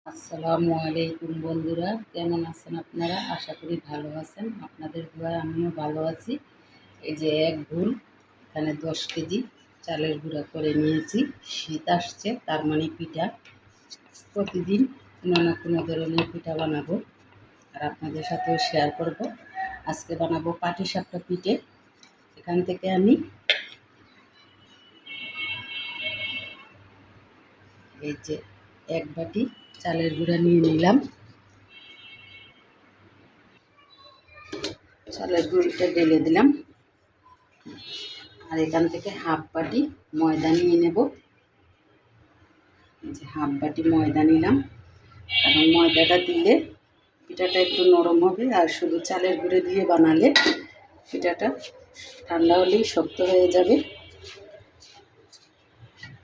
আসসালামু আলাইকুম বন্ধুরা, কেমন আছেন আপনারা? আশা করি ভালো আছেন। আপনাদের দোয়ায় আমিও ভালো আছি। এই যে এক ভুল এখানে 10 কেজি চালের গুঁড়া করে নিয়েছি। শীত আসছে, তার মানে পিঠা প্রতিদিন কোনো না কোনো ধরনের পিঠা বানাবো আর আপনাদের সাথেও শেয়ার করব। আজকে বানাবো পাটিসাপটা পিঠে। এখান থেকে আমি এই যে এক বাটি চালের গুঁড়া নিয়ে নিলাম। চালের গুঁড়িটা ঢেলে দিলাম আর এখান থেকে হাফ বাটি ময়দা নিয়ে নেব। যে হাফ বাটি ময়দা নিলাম, কারণ ময়দাটা দিলে পিঠাটা একটু নরম হবে, আর শুধু চালের গুঁড়ো দিয়ে বানালে পিঠাটা ঠান্ডা হলেই শক্ত হয়ে যাবে।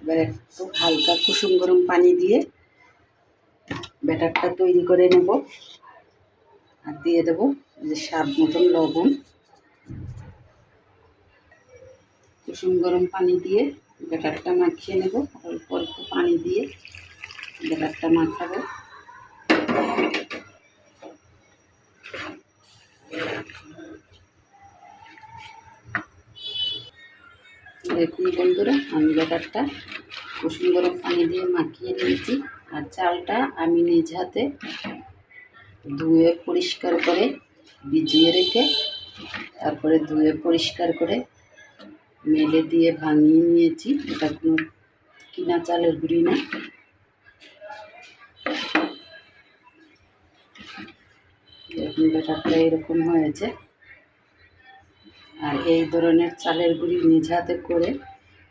এবার একটু হালকা কুসুম গরম পানি দিয়ে ব্যাটারটা তৈরি করে নেব আর দিয়ে দেবো যে স্বাদ মতন লবণ। কুসুম গরম পানি দিয়ে ব্যাটারটা মাখিয়ে নেব, অল্প অল্প পানি দিয়ে ব্যাটারটা মাখাবো। দেখুন বন্ধুরা, আমি ব্যাটারটা কুসুম গরম পানি দিয়ে মাখিয়ে নিয়েছি। আর চালটা আমি নিজ হাতে ধুয়ে পরিষ্কার করে ভিজিয়ে রেখে তারপরে ধুয়ে পরিষ্কার করে মেলে দিয়ে ভাঙিয়ে নিয়েছি। এটা কোনো কিনা চালের গুঁড়ি না। দেখুন ব্যাটারটা এরকম হয়েছে। আর এই ধরনের চালের গুঁড়ি নিজ হাতে করে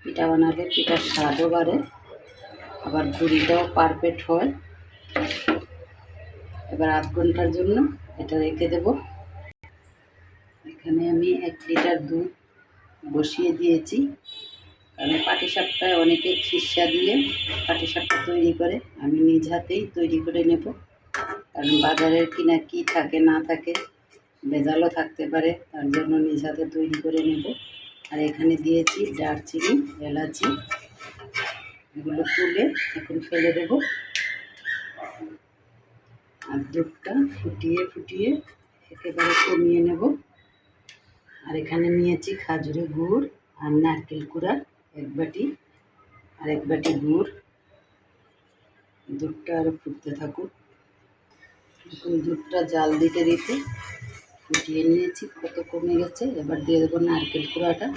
পিঠা বানালে পিঠার স্বাদও বাড়ে, আবার গুঁড়িটাও পারফেক্ট হয়। এবার আধ ঘন্টার জন্য এটা রেখে দেব। এখানে আমি 1 লিটার দুধ বসিয়ে দিয়েছি, কারণ পাটিসাপটায় অনেকে খিসা দিয়ে পাটিসাপটা তৈরি করে। আমি নিজ হাতেই তৈরি করে নেব, কারণ বাজারের কিনা কি থাকে না থাকে, ভেজালও থাকতে পারে, তার জন্য নিজ হাতে তৈরি করে নেব। আর এখানে দিয়েছি দারচিনি, এলাচি, এগুলো তুলে এখন ফেলে দেব। আর দুধটা ফুটিয়ে ফুটিয়ে একেবারে কমিয়ে নেব। আর এখানে নিয়েছি খাজুরের গুড় আর নারকেল কুড়া 1 বাটি, আর 1 বাটি গুড়। দুধটা আরও ফুটতে থাকুক। এখন দুধটা জাল দিতে দিতে ফুটিয়ে নিয়েছি, কত কমে গেছে। এবার দিয়ে দেবো নারকেল কুড়াটা।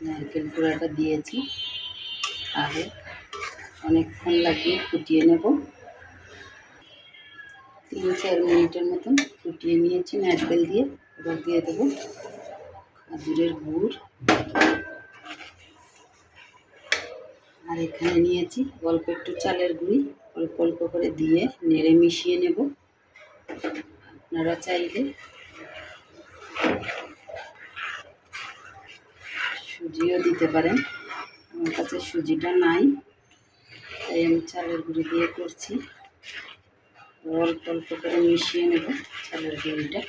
নারকেল কুড়াটা দিয়েছি, আগে অনেকক্ষণ লাগিয়ে ফুটিয়ে নেব। 3-4 মিনিটের মতন ফুটিয়ে নিয়েছি নারকেল দিয়ে। এবার দিয়ে দেবো খাজুরের গুড়। আর এখানে নিয়েছি অল্প একটু চালের গুঁড়ি, অল্প অল্প করে দিয়ে নেড়ে মিশিয়ে নেব। আপনারা চাইলে সুজিও দিতে পারেন, আমার কাছে সুজিটা নাই, তাই আমি চালের গুঁড়ি দিয়ে করছি। অল্প অল্প করে মিশিয়ে নেব চালের গুঁড়িটা।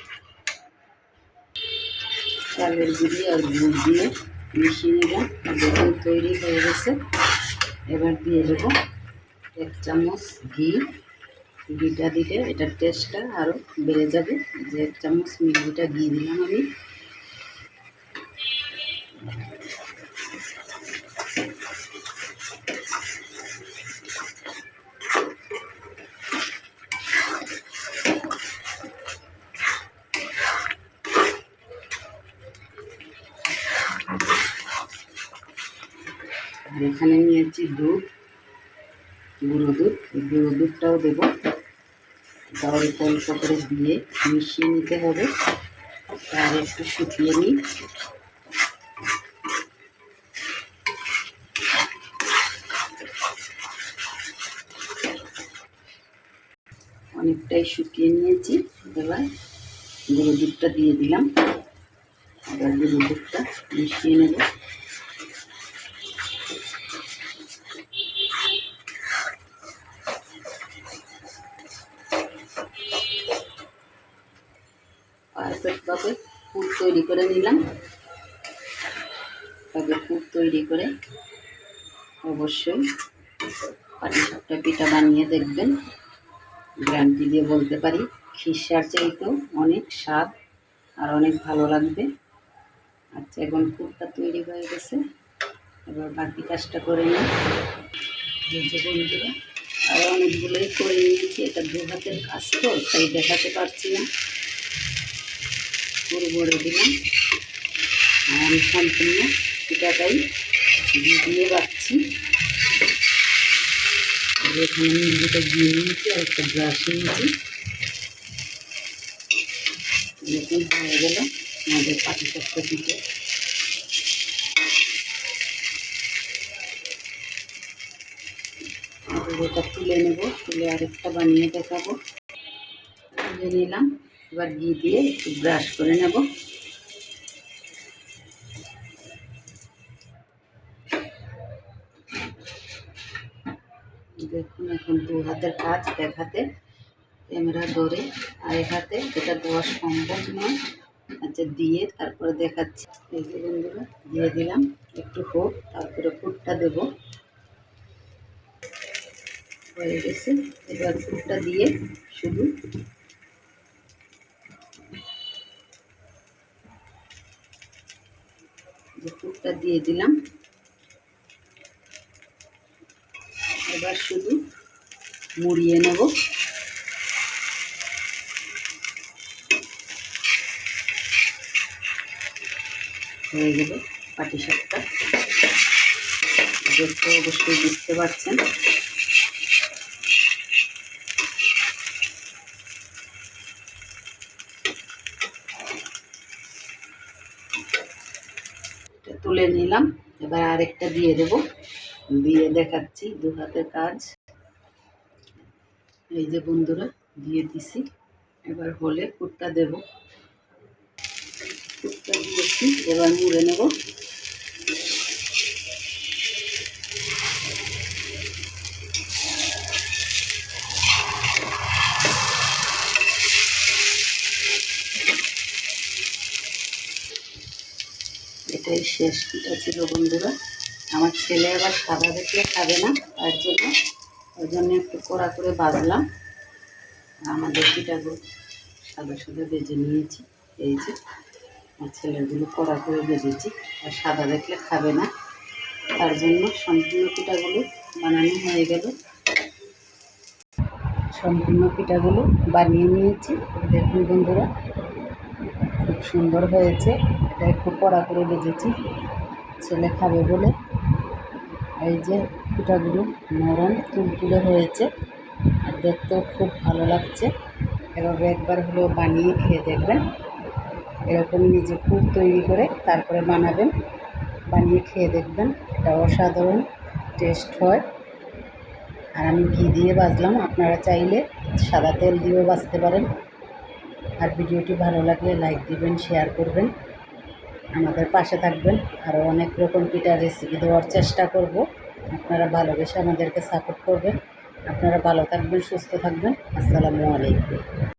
চালের গুঁড়ি আর গুড় দিয়ে মিশিয়ে নেব। দেখুন তৈরি হয়ে গেছে। এবার দিয়ে দেবো 1 চামচ ঘি। ঘিটা দিলে এটার টেস্টটা আরও বেড়ে যাবে। যে 1 চামচ ঘিটা ঘি দিলাম আমি। আর এখানে নিয়েছি দুধ, গুঁড়ো দুধ। গুঁড়ো দুধটাও দেবো। এটা অল্প অল্প করে দিয়ে মিশিয়ে নিতে হবে। আর একটু শুকিয়ে নিই। অনেকটাই শুকিয়ে নিয়েছি। এবার গুঁড়ো দুধটা দিয়ে দিলাম। এবার গুঁড়ো দুধটা মিশিয়ে নেব। পারফেক্টভাবে পুর তৈরি করে নিলাম। তবে পুর তৈরি করে অবশ্যই পাটিসাপটা পিঠা বানিয়ে দেখবেন। গ্যারান্টি দিয়ে বলতে পারি খিরসার চাইতেও অনেক স্বাদ আর অনেক ভালো লাগবে। আচ্ছা, এখন পুরটা তৈরি হয়ে গেছে, এবার বাকি কাজটা করে নিই। যে বন্ধুরা আরও অনেকগুলোই করে নিয়েছি, এটা 2 হাতের কাজ তো, তাই দেখাতে পারছি না। পুরো ভরে দিলাম আর আমি সম্পূর্ণ পিঠাটাই দিয়ে রাখছি। এখানে মুরগিটা দিয়ে নিয়েছি আর একটা ব্রাশ নিয়েছি। দেখুন হয়ে গেল আমাদের পাটিসাপটা পিঠে। এটা তুলে নেব, তুলে আরেকটা বানিয়ে দেখাবো। তুলে নিলাম, এবার ঘি দিয়ে একটু ব্রাশ করে নেব। দেখুন এখন 2 হাতের কাজ, এক হাতে ক্যামেরা ধরে আর এক হাতে এটা দেওয়া সম্ভব নয়। আচ্ছা, দিয়ে তারপরে দেখাচ্ছি। এই যে বন্ধুরা দিয়ে দিলাম, একটু হোক, তারপরে পুরটা দেব। হয়ে গেছে, এবার পুরটা দিয়ে শুধু পুরটা দিয়ে দিলাম। এবার শুধু মুড়িয়ে নেব। হয়ে গেল পাটিসাপটা। দেখতে অবশ্যই বুঝতে পারছেন। তুলে নিলাম, এবার আরেকটা দিয়ে দেব, দিয়ে দেখাচ্ছি 2 হাতের কাজ। এই যে বন্ধুরা দিয়ে দিছি, এবার হলে পুরটা দেব। পুরটা দিয়েছি, এবার মুড়ে নেব। এটাই শেষ পিঠা ছিল বন্ধুরা। আমার ছেলে আবার সাদা দেখলে খাবে না, তার জন্য ওই জন্য একটু কড়া করে বাজলাম। আমাদের পিঠাগুলো সাদা সাদা ভেজে নিয়েছি। এই যে আমার ছেলেগুলো কড়া করে ভেজেছি, আর সাদা দেখলে খাবে না, তার জন্য সম্পূর্ণ পিঠাগুলো বানানো হয়ে গেল। সম্পূর্ণ পিঠাগুলো বানিয়ে নিয়েছি। দেখুন বন্ধুরা খুব সুন্দর হয়েছে। এটা একটু কড়া করে ভেজেছি ছেলে খাবে বলে। এই যে পিঠাগুলো নরম তুলতুলে হয়েছে আর দেখতেও খুব ভালো লাগছে। এভাবে একবার হলেও বানিয়ে খেয়ে দেখবেন। এরকম নিজে পুর তৈরি করে তারপরে বানাবেন, বানিয়ে খেয়ে দেখবেন, এটা অসাধারণ টেস্ট হয়। আর আমি ঘি দিয়ে ভাজলাম, আপনারা চাইলে সাদা তেল দিয়েও ভাজতে পারেন। আর ভিডিওটি ভালো লাগলে লাইক দিবেন, শেয়ার করবেন, আমাদের পাশে থাকবেন। আরও অনেক রকম পিঠার রেসিপি দেওয়ার চেষ্টা করব, আপনারা ভালোবেসে আমাদেরকে সাপোর্ট করবেন। আপনারা ভালো থাকবেন, সুস্থ থাকবেন। আসসালামু আলাইকুম।